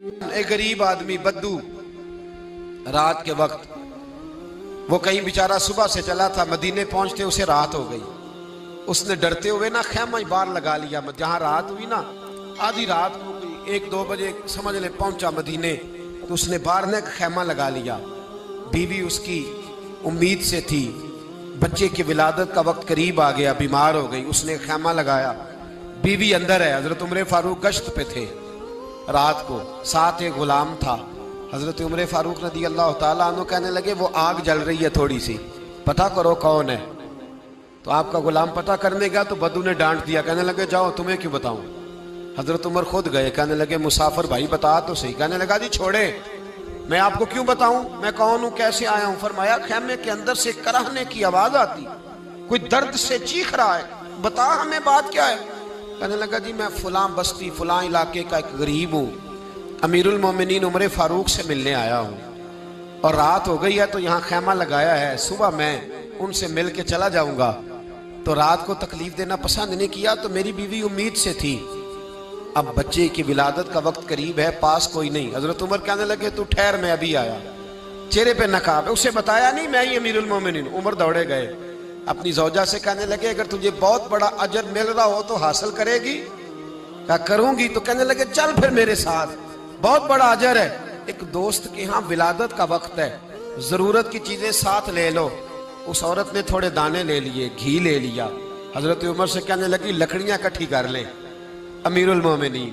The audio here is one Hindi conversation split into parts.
एक गरीब आदमी बद्दू रात के वक्त वो कहीं बेचारा सुबह से चला था, मदीने पहुंचते उसे रात हो गई। उसने डरते हुए ना खैमा बार लगा लिया। जहां रात हुई ना, आधी रात हो गई, 1-2 बजे समझ ले पहुंचा मदीने, तो उसने बाहर ने खैमा लगा लिया। बीवी उसकी उम्मीद से थी, बच्चे की विलादत का वक्त करीब आ गया, बीमार हो गई, उसने खैमा लगाया। बीवी अंदर है, हजरत उमर फारूक गश्त पे थे रात को, साथ एक गुलाम था। हजरत उमर फारूक रज़ी अल्लाह ताला अन्हु कहने लगे वो आग जल रही है थोड़ी सी, पता करो कौन है। तो आपका गुलाम पता करने गया तो बद्दू ने डांट दिया, कहने लगे जाओ तुम्हें क्यों बताऊं। हजरत उमर खुद गए, कहने लगे मुसाफिर भाई बता तो सही। कहने लगा जी छोड़े, मैं आपको क्यों बताऊं, मैं कौन हूं, कैसे आया हूं। फरमाया खैमे के अंदर से कराहने की आवाज आती, कोई दर्द से चीख रहा है, बता हमें बात क्या है। कहने लगा जी मैं फलां बस्ती फलां इलाके का एक गरीब हूँ, अमीरुल मोमिनीन उमर फारूक से मिलने आया हूँ और रात हो गई है तो यहाँ खैमा लगाया है, सुबह मैं उनसे मिल के चला जाऊंगा। तो रात को तकलीफ देना पसंद नहीं किया, तो मेरी बीवी उम्मीद से थी, अब बच्चे की विलादत का वक्त करीब है, पास कोई नहीं। हजरत उमर कहने लगे तू ठहर, मैं अभी आया। चेहरे पे नकाब है, उसे बताया नहीं मैं ही अमीरुल मोमिनीन। उमर दौड़े गए, अपनी जौजा से कहने लगे अगर तुझे बहुत बड़ा अजर मिल रहा हो तो हासिल करेगी। क्या करूंगी। तो कहने लगे चल फिर मेरे साथ, बहुत बड़ा अजर है। एक दोस्त के यहाँ विलादत का वक्त है, जरूरत की चीजें साथ ले लो। उस औरत ने थोड़े दाने ले लिए, घी ले लिया। हजरत उमर से कहने लगी लकड़ियां इकट्ठी कर ले। अमीरुल मोमिनीन,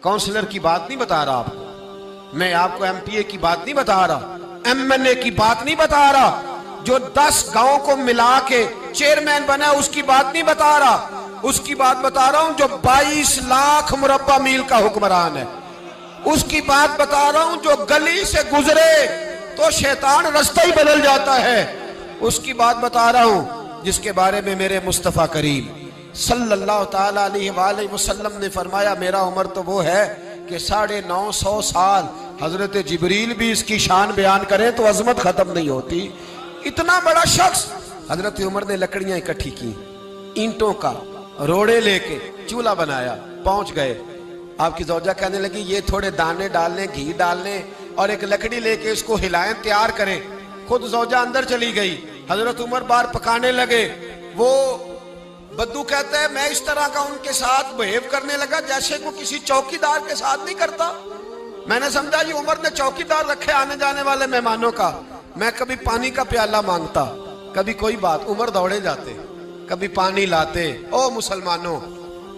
काउंसलर की बात नहीं बता रहा आपको, मैं आपको MPA की बात नहीं बता रहा, MNA की बात नहीं बता रहा, जो 10 गांव को मिला के चेयरमैन बना उसकी बात नहीं बता रहा, उसकी बात बता रहा हूं जो 22 लाख मुरब्बा मील का हुक्मरान है। उसकी बात बता रहा हूं जो गली से गुजरे तो शैतान रास्ता ही बदल जाता है। उसकी बात बता रहा हूं जिसके बारे में मेरे मुस्तफा करीम सल्लल्लाहु ताला अलैहि वसल्लम ने फरमाया मेरा उम्र तो वो है कि 950 साल हजरत जिब्रील भी इसकी शान बयान करें तो अजमत खत्म नहीं होती। इतना बड़ा शख्स। हजरत उमर ने लकड़ियां इकट्ठी की, ईंटों का रोड़े लेके चूल्हा बनाया, पहुंच गए। आपकी जौजा कहने लगी ये थोड़े दाने डालने, घी डालने और एक लकड़ी लेके इसको हिलाएं, तैयार करें। खुद जौजा अंदर चली गई, हजरत उमर बाहर पकाने लगे। वो बद्दू कहता है मैं इस तरह का उनके साथ बिहेव करने लगा जैसे वो किसी चौकीदार के साथ नहीं करता। मैंने समझा ये उमर ने चौकीदार रखे आने जाने वाले मेहमानों का। मैं कभी पानी का प्याला मांगता, कभी कोई बात, उमर दौड़े जाते, कभी पानी लाते। ओ मुसलमानों,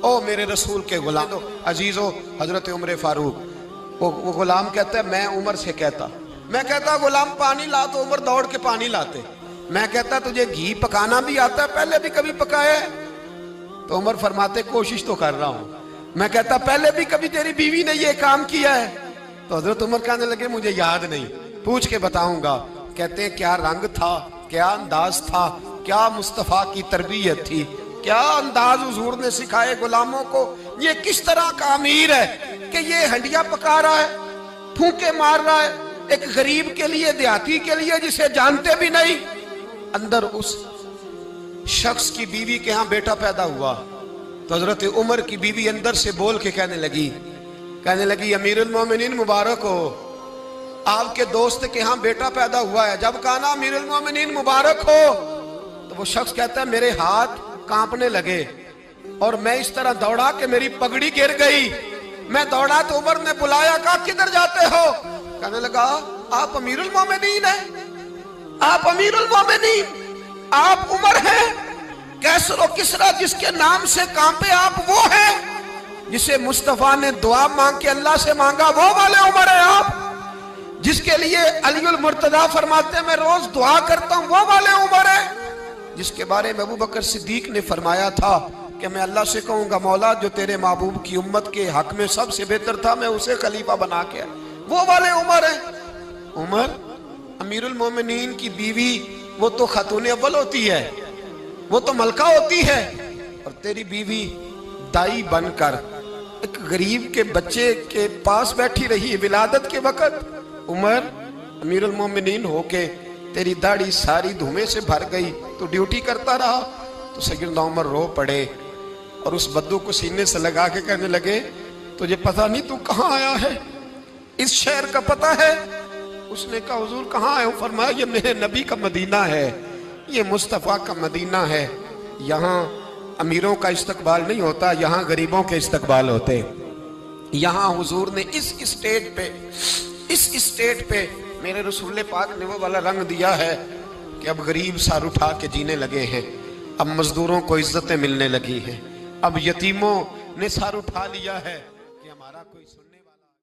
ओ मेरे रसूल के गुलाम अजीजो, हजरत उमर फारूक। वो गुलाम कहता है मैं उमर से कहता, मैं कहता गुलाम पानी ला, तो उमर दौड़ के पानी लाते। मैं कहता तुझे घी पकाना भी आता है, पहले भी कभी पकाया है? तो उमर फरमाते कोशिश तो कर रहा हूं। मैं कहता पहले भी कभी तेरी बीवी ने ये काम किया है? तो हजरत उमर कहने लगे मुझे याद नहीं, पूछ के बताऊंगा। कहते हैं क्या रंग था, क्या अंदाज था, क्या मुस्तफा की तरबियत थी, क्या अंदाज हुजूर ने सिखाए गुलामों को। ये किस तरह का अमीर है कि ये हंडिया पका रहा है, फूंके मार रहा है एक गरीब के लिए, देहाती के लिए जिसे जानते भी नहीं। अंदर उस शख्स की बीवी के यहाँ बेटा पैदा हुआ तो हजरत उमर की बीवी अंदर से बोल के कहने लगी अमीरुल मोमिनीन मुबारक हो, आपके दोस्त के यहाँ बेटा पैदा हुआ है। जब कहा ना अमीरुल मोमिनीन मुबारक हो, तो वो शख्स कहता है मेरे हाथ कांपने लगे और मैं इस तरह दौड़ा कि मेरी पगड़ी गिर गई। मैं दौड़ा तो उमर ने बुलाया, कहा किधर जाते हो? कहने लगा आप अमीरुल मोमिनीन हैं, आप अमीरुल मोमिनीन, आप उमर हैं। कैसरो किसरा जिसके नाम से कांपे आप वो हैं, जिसे मुस्तफा ने दुआ मांग के अल्लाह से मांगा वो वाले उमर है आप, जिसके लिए अलीउल मुर्तजा फरमाते हैं मैं रोज दुआ करता हूं वो वाले उमर है, जिसके बारे में अबू बकर सिद्दीक ने फरमाया था कि मैं अल्लाह से कहूंगा मौला जो तेरे महबूब की उम्मत के हक में सबसे बेहतर था मैं उसे खलीफा बना के, वो वाले उमर है। उमर अमीरुल मोमिनीन की बीवी वो तो खातून अव्वल होती है, वो तो मलका होती है, और तेरी बीवी दाई बनकर एक गरीब के बच्चे के पास बैठी रही है विलादत के वक्त। उमर अमीरुल मोमिनीन होके तेरी दाढ़ी सारी धुएं से भर गई, तो ड्यूटी करता रहा। तो सैयदना उमर रो पड़े और उस बद्दू को सीने से लगा के कहने लगे तुझे पता नहीं तू कहाँ आया है, इस शहर का पता है? उसने कहा हुजूर कहाँ है? फरमाया ये मेरे नबी का मदीना है, ये मुस्तफ़ा का मदीना है। यहाँ अमीरों का इस्तकबाल नहीं होता, यहाँ गरीबों के इस्तकबाल होते। यहाँ हुजूर ने इस स्टेट पे मेरे रसूल पाक ने वो वाला रंग दिया है कि अब गरीब सर उठा के जीने लगे हैं, अब मजदूरों को इज्जतें मिलने लगी हैं, अब यतीमों ने सर उठा लिया है कि हमारा कोई